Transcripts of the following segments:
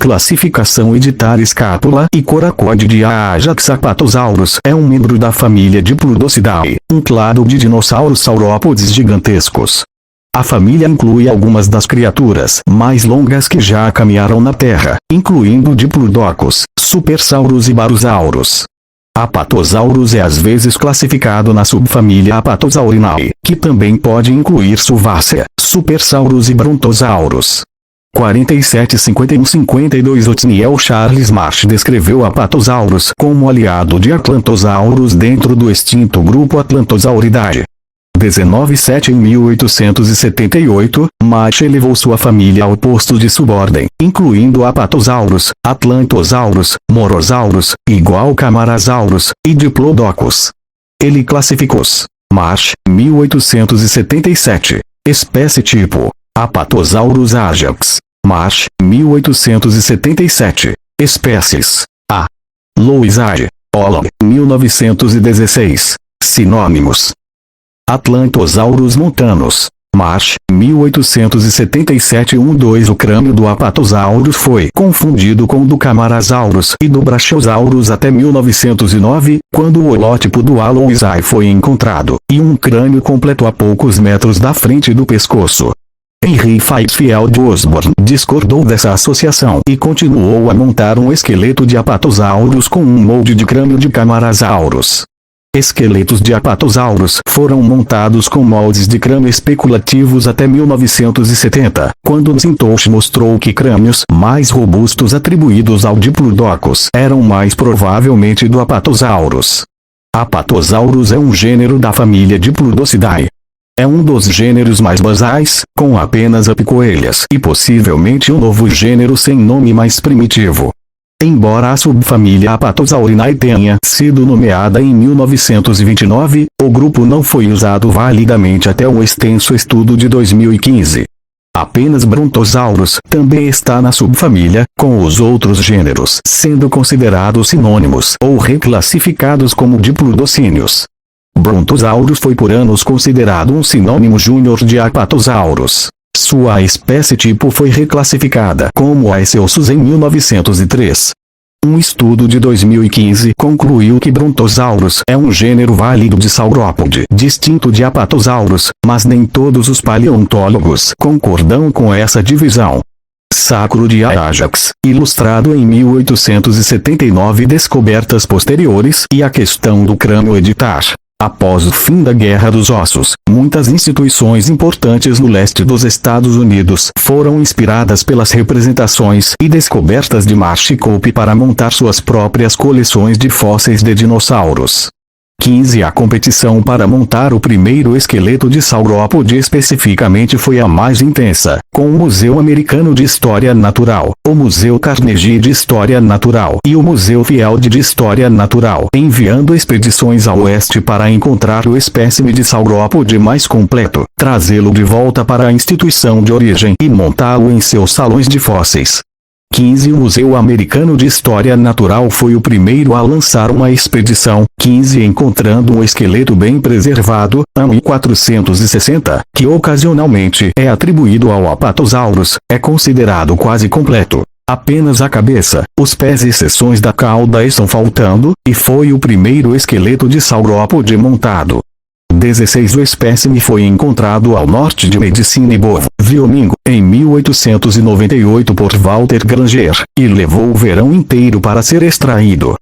Classificação editar escápula e coracode de Ajax. Apatosaurus é um membro da família Diplodocidae, um clado de dinossauros saurópodes gigantescos. A família inclui algumas das criaturas mais longas que já caminharam na Terra, incluindo Diplodocus, Supersaurus e Barosaurus. Apatosaurus é às vezes classificado na subfamília Apatosaurinae, que também pode incluir Sulvácea, Supersaurus e Brontosaurus. 4751-52 Othniel Charles Marsh descreveu Apatosaurus como aliado de Atlantosaurus dentro do extinto grupo Atlantosauridae. 1907 Em 1878, Marsh elevou sua família ao posto de subordem, incluindo Apatosaurus, Atlantosaurus, Morosaurus, igual Camarasaurus, e Diplodocus. Ele classificou-os. Marsh, 1877. Espécie tipo: Apatosaurus ajax. Marsh, 1877. Espécies: A. Louis A. Olong, 1916. Sinônimos: Atlantosaurus montanus. Marsh, 1877. 1-2 O crânio do Apatosaurus foi confundido com o do Camarasaurus e do Brachiosaurus até 1909, quando o holótipo do Alois A foi encontrado, e um crânio completo a poucos metros da frente do pescoço. Henry Fitzgerald Osborn discordou dessa associação e continuou a montar um esqueleto de Apatosaurus com um molde de crânio de Camarasaurus. Esqueletos de Apatosaurus foram montados com moldes de crânio especulativos até 1970, quando Zintosh mostrou que crânios mais robustos atribuídos ao Diplodocus eram mais provavelmente do Apatosaurus. Apatosaurus é um gênero da família Diplodocidae. É um dos gêneros mais basais, com apenas apicoelhas e possivelmente um novo gênero sem nome mais primitivo. Embora a subfamília Apatosaurinae tenha sido nomeada em 1929, o grupo não foi usado validamente até um extenso estudo de 2015. Apenas Brontosaurus também está na subfamília, com os outros gêneros sendo considerados sinônimos ou reclassificados como diplodocíneos. Brontosaurus foi por anos considerado um sinônimo júnior de Apatosaurus. Sua espécie tipo foi reclassificada como Aeseosus em 1903. Um estudo de 2015 concluiu que Brontosaurus é um gênero válido de saurópode distinto de Apatosaurus, mas nem todos os paleontólogos concordam com essa divisão. Sacro de Ajax, ilustrado em 1879. Descobertas posteriores e a questão do crânio editar. Após o fim da Guerra dos Ossos, muitas instituições importantes no leste dos Estados Unidos foram inspiradas pelas representações e descobertas de Marsh e Cope para montar suas próprias coleções de fósseis de dinossauros. 15 A competição para montar o primeiro esqueleto de saurópode especificamente foi a mais intensa, com o Museu Americano de História Natural, o Museu Carnegie de História Natural e o Museu Field de História Natural enviando expedições ao oeste para encontrar o espécime de saurópode mais completo, trazê-lo de volta para a instituição de origem e montá-lo em seus salões de fósseis. 15 O Museu Americano de História Natural foi o primeiro a lançar uma expedição, 15 encontrando um esqueleto bem preservado, AMI 460, que ocasionalmente é atribuído ao Apatosaurus, é considerado quase completo. Apenas a cabeça, os pés e seções da cauda estão faltando, e foi o primeiro esqueleto de saurópode montado. 16 O espécime foi encontrado ao norte de Medicine Bow, Wyoming, em 1898 por Walter Granger, e levou o verão inteiro para ser extraído.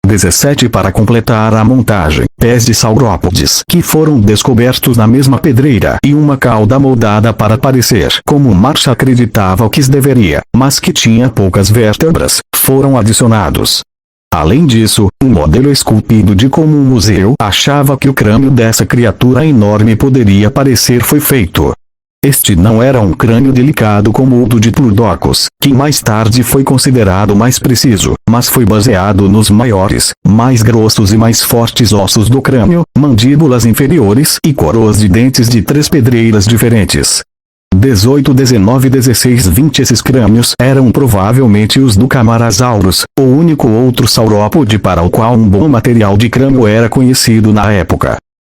17 Para completar a montagem, pés de saurópodes que foram descobertos na mesma pedreira e uma cauda moldada para parecer como Marsh acreditava que deveria, mas que tinha poucas vértebras, foram adicionados. Além disso, um modelo esculpido de como o museu achava que o crânio dessa criatura enorme poderia parecer foi feito. Este não era um crânio delicado como o do Diplodocus, que mais tarde foi considerado mais preciso, mas foi baseado nos maiores, mais grossos e mais fortes ossos do crânio, mandíbulas inferiores e coroas de dentes de 3 pedreiras diferentes. 18, 19, 16, 20 Esses crânios eram provavelmente os do Camarasaurus, o único outro saurópode para o qual um bom material de crânio era conhecido na época.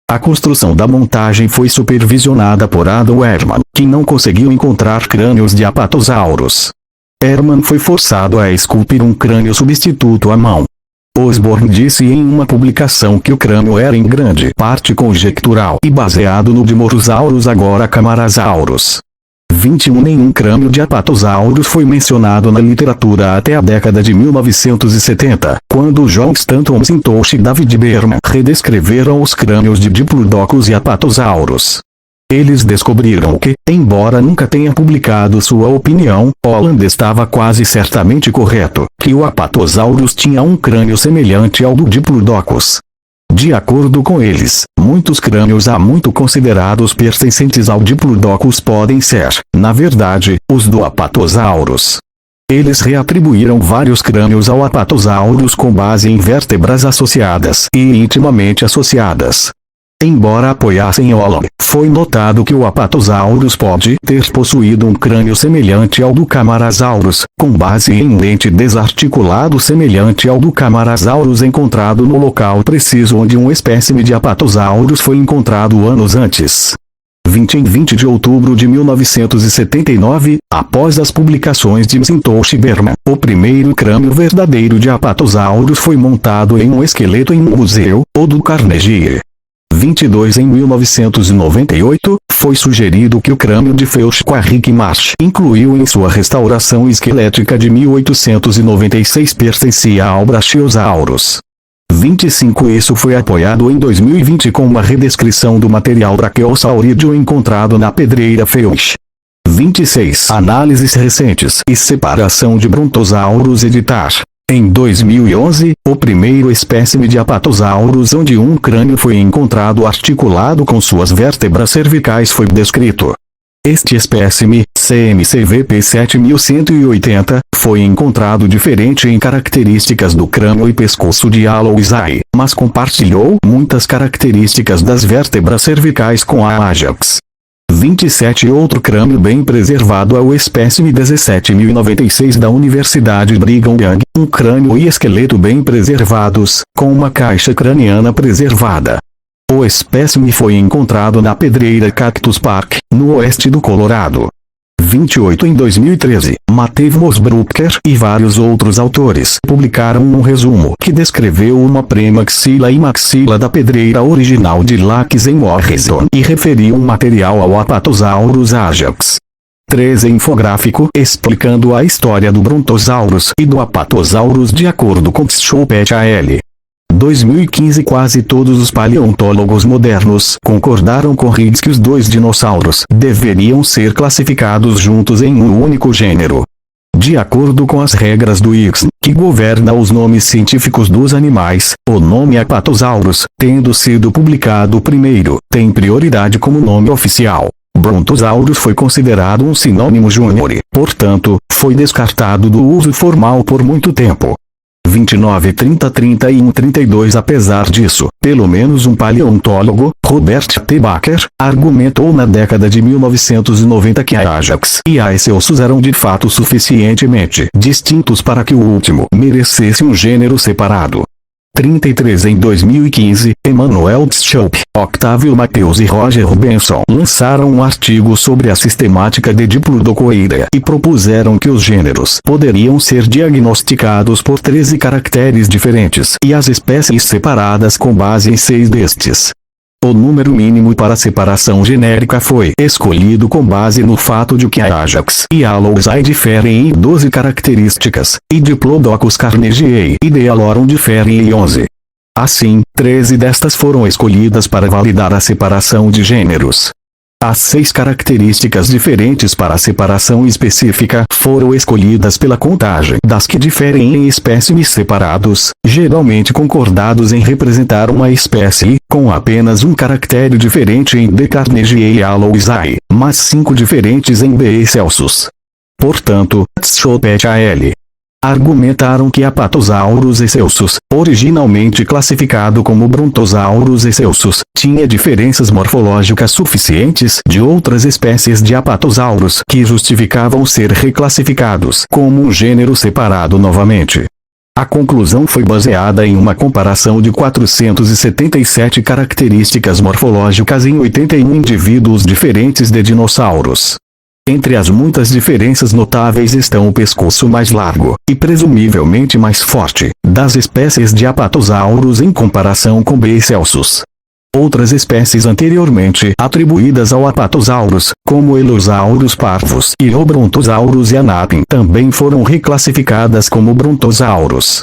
A construção da montagem foi supervisionada por Adam Wehrman, que não conseguiu encontrar crânios de Apatosaurus. Herman foi forçado a esculpir um crânio substituto à mão. Osborn disse em uma publicação que o crânio era em grande parte conjectural e baseado no de Mosasaurus agora Camarasaurus. 21 Nenhum crânio de Apatosaurus foi mencionado na literatura até a década de 1970, quando John Stanton Sintosh e David Berman redescreveram os crânios de Diplodocus e Apatosaurus. Eles descobriram que, embora nunca tenha publicado sua opinião, Holland estava quase certamente correto, que o Apatosaurus tinha um crânio semelhante ao do Diplodocus. De acordo com eles, muitos crânios há muito considerados pertencentes ao Diplodocus podem ser, na verdade, os do Apatosaurus. Eles reatribuíram vários crânios ao Apatosaurus com base em vértebras associadas e intimamente associadas. Embora apoiassem Holland, foi notado que o Apatosaurus pode ter possuído um crânio semelhante ao do Camarasaurus, com base em um dente desarticulado semelhante ao do Camarasaurus encontrado no local preciso onde um espécime de Apatosaurus foi encontrado anos antes. Em 20 de outubro de 1979, após as publicações de Sintosh e Berman, o primeiro crânio verdadeiro de Apatosaurus foi montado em um esqueleto em um museu, o do Carnegie. 22 Em 1998, foi sugerido que o crânio de Feuchtwanger Marsh incluiu em sua restauração esquelética de 1896 pertencia ao Brachiosaurus. 25 Isso foi apoiado em 2020 com uma redescrição do material brachiosaurídeo encontrado na pedreira Feucht. 26 Análises recentes e separação de Brontosaurus editar. Em 2011, o primeiro espécime de Apatosaurus onde um crânio foi encontrado articulado com suas vértebras cervicais foi descrito. Este espécime, CMCVP 7180, foi encontrado diferente em características do crânio e pescoço de Aloisai, mas compartilhou muitas características das vértebras cervicais com a Ajax. 27 Outro crânio bem preservado é o espécime 17096 da Universidade Brigham Young, um crânio e esqueleto bem preservados, com uma caixa craniana preservada. O espécime foi encontrado na pedreira Cactus Park, no oeste do Colorado. 28 Em 2013, Matthew Mosbrooker e vários outros autores publicaram um resumo que descreveu uma premaxila e maxila da pedreira original de Lax em Morrison e referiu um material ao Apatosaurus Ajax. 13 Infográfico explicando a história do Brontosaurus e do Apatosaurus de acordo com Tschopet A.L. 2015 Quase todos os paleontólogos modernos concordaram com Riggs que os dois dinossauros deveriam ser classificados juntos em um único gênero. De acordo com as regras do ICSN, que governa os nomes científicos dos animais, o nome Apatosaurus, tendo sido publicado primeiro, tem prioridade como nome oficial. Brontosaurus foi considerado um sinônimo júnior e, portanto, foi descartado do uso formal por muito tempo. 29 30 31 32 Apesar disso, pelo menos um paleontólogo, Robert T. Baker, argumentou na década de 1990 que a Ajax e a Eseosus eram de fato suficientemente distintos para que o último merecesse um gênero separado. 33 Em 2015, Emmanuel Tschop, Octavio Mateus e Roger Benson lançaram um artigo sobre a sistemática de Diplodocoidea e propuseram que os gêneros poderiam ser diagnosticados por 13 caracteres diferentes e as espécies separadas com base em 6 destes. O número mínimo para separação genérica foi escolhido com base no fato de que a Ajax e a Aloisai diferem em 12 características, e Diplodocus carnegiei e Dealorum diferem em 11. Assim, 13 destas foram escolhidas para validar a separação de gêneros. As 6 características diferentes para a separação específica foram escolhidas pela contagem das que diferem em espécimes separados, geralmente concordados em representar uma espécie, com apenas um caractere diferente em D. carnegiei e Aloisai, mas 5 diferentes em B. Celsus. Portanto, Tschopet A.L. argumentaram que Apatosaurus Eseosus, originalmente classificado como Brontosaurus Eseosus, tinha diferenças morfológicas suficientes de outras espécies de Apatosaurus que justificavam ser reclassificados como um gênero separado novamente. A conclusão foi baseada em uma comparação de 477 características morfológicas em 81 indivíduos diferentes de dinossauros. Entre as muitas diferenças notáveis estão o pescoço mais largo, e presumivelmente mais forte, das espécies de apatosaurus em comparação com B. celsus. Outras espécies anteriormente atribuídas ao Apatosaurus, como Elosaurus parvus e o Brontosaurus yanapin, também foram reclassificadas como Brontosaurus.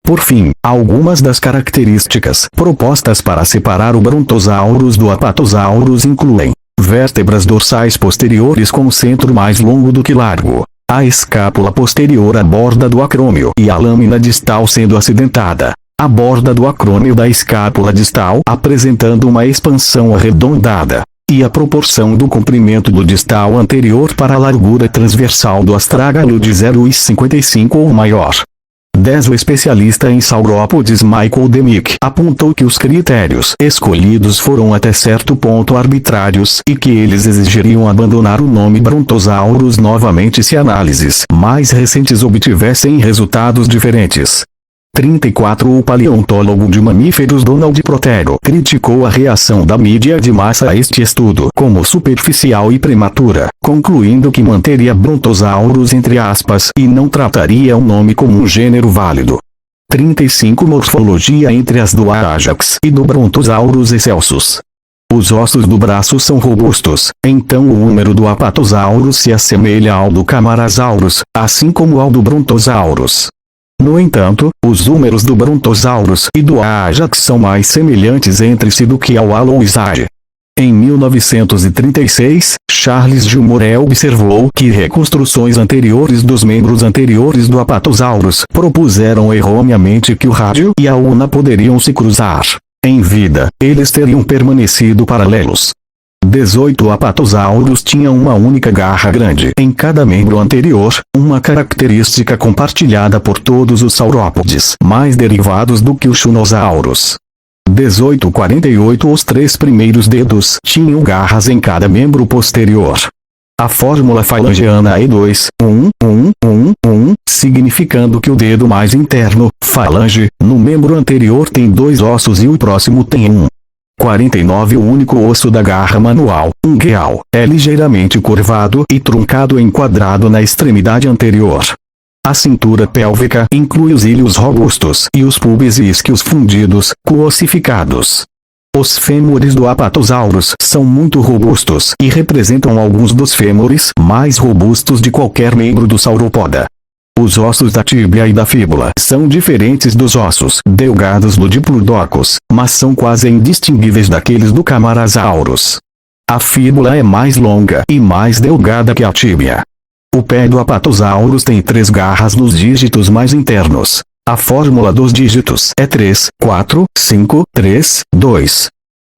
Por fim, algumas das características propostas para separar o Brontosaurus do Apatosaurus incluem vértebras dorsais posteriores com o centro mais longo do que largo, a escápula posterior à borda do acrômio e a lâmina distal sendo acidentada, a borda do acrômio da escápula distal apresentando uma expansão arredondada, e a proporção do comprimento do distal anterior para a largura transversal do astrágalo de 0,55 ou maior. 10. O especialista em saurópodes Michael Demick apontou que os critérios escolhidos foram até certo ponto arbitrários e que eles exigiriam abandonar o nome Brontosaurus novamente se análises mais recentes obtivessem resultados diferentes. 34. O paleontólogo de mamíferos Donald Protero criticou a reação da mídia de massa a este estudo como superficial e prematura, concluindo que manteria Brontosaurus entre aspas e não trataria o nome como um gênero válido. 35. Morfologia entre as do Ajax e do Brontosaurus excelsus. Os ossos do braço são robustos, então o húmero do Apatosaurus se assemelha ao do Camarasaurus, assim como ao do Brontosaurus. No entanto, os húmeros do Brontosaurus e do Ajax são mais semelhantes entre si do que ao Aloisage. Em 1936, Charles Gilmore observou que reconstruções anteriores dos membros anteriores do Apatosaurus propuseram erroneamente que o rádio e a ulna poderiam se cruzar. Em vida, eles teriam permanecido paralelos. 18. O Apatosaurus tinha uma única garra grande em cada membro anterior, uma característica compartilhada por todos os saurópodes mais derivados do que o Shunosaurus. 18. 48. Os três primeiros dedos tinham garras em cada membro posterior. A fórmula falangeana é 2, 1, 1, 1, 1, significando que o dedo mais interno, falange, no membro anterior tem 2 ossos e o próximo tem 1. 49. O único osso da garra manual, um gueal, é ligeiramente curvado e truncado enquadrado na extremidade anterior. A cintura pélvica inclui os ilhos robustos e os pubis e isquios fundidos, coossificados. Os fêmures do Apatosaurus são muito robustos e representam alguns dos fêmures mais robustos de qualquer membro do sauropoda. Os ossos da tíbia e da fíbula são diferentes dos ossos delgados do Diplodocus, mas são quase indistinguíveis daqueles do Camarasaurus. A fíbula é mais longa e mais delgada que a tíbia. O pé do Apatosaurus tem 3 garras nos dígitos mais internos. A fórmula dos dígitos é 3, 4, 5, 3, 2.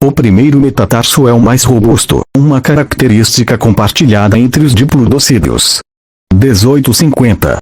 O primeiro metatarso é o mais robusto, uma característica compartilhada entre os diplodocídeos. 18. 50.